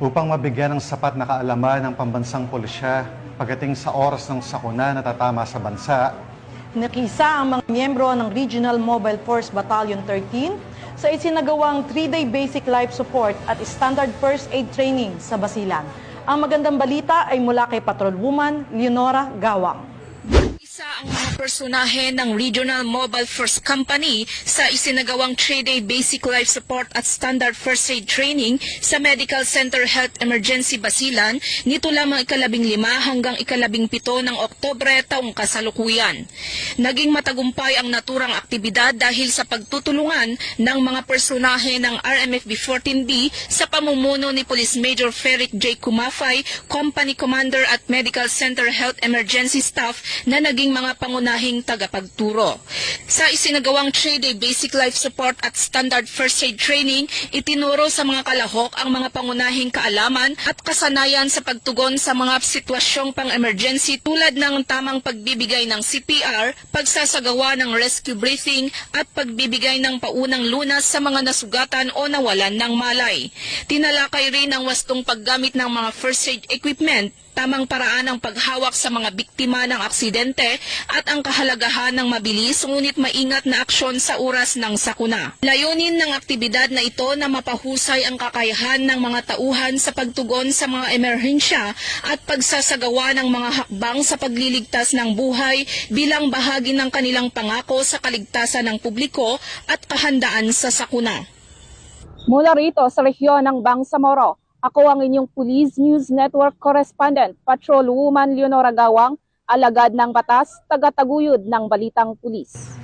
upang mabigyan ng sapat na kaalaman ng pambansang pulisya pagdating sa oras ng sakuna na tatama sa bansa. Nakisa ang mga miyembro ng Regional Mobile Force Battalion 13 sa isinagawang 3-day basic life support at standard first aid training sa Basilan. Ang magandang balita ay mula kay Patrolwoman Leonora Gawang. Isa ang mga personahe ng Regional Mobile Force Company sa isinagawang 3-day basic life support at standard first aid training sa Medical Center Health Emergency Basilan nito lamang 15 hanggang 17 ng Oktubre taong kasalukuyan. Naging matagumpay ang naturang aktibidad dahil sa pagtutulungan ng mga personahe ng RMFB 14B sa pamumuno ni Police Major Ferric J. Kumafay, Company Commander at Medical Center Health Emergency Staff na naging mga pangunahing tagapagturo. Sa isinagawang 3-day basic life support at standard first aid training, itinuro sa mga kalahok ang mga pangunahing kaalaman at kasanayan sa pagtugon sa mga sitwasyong pang-emergency tulad ng tamang pagbibigay ng CPR, pagsasagawa ng rescue briefing at pagbibigay ng paunang lunas sa mga nasugatan o nawalan ng malay. Tinalakay rin ang wastong paggamit ng mga first aid equipment, tamang paraan ng paghawak sa mga biktima ng aksidente at ang kahalagahan ng mabilis ngunit maingat na aksyon sa oras ng sakuna. Layunin ng aktibidad na ito na mapahusay ang kakayahan ng mga tauhan sa pagtugon sa mga emerhensya at pagsasagawa ng mga hakbang sa pagliligtas ng buhay bilang bahagi ng kanilang pangako sa kaligtasan ng publiko at kahandaan sa sakuna. Mula rito sa rehiyon ng Bangsamoro, ako ang inyong Police News Network Correspondent, Patrolwoman Leonora Gawang, alagad ng batas, tagataguyod ng balitang pulis.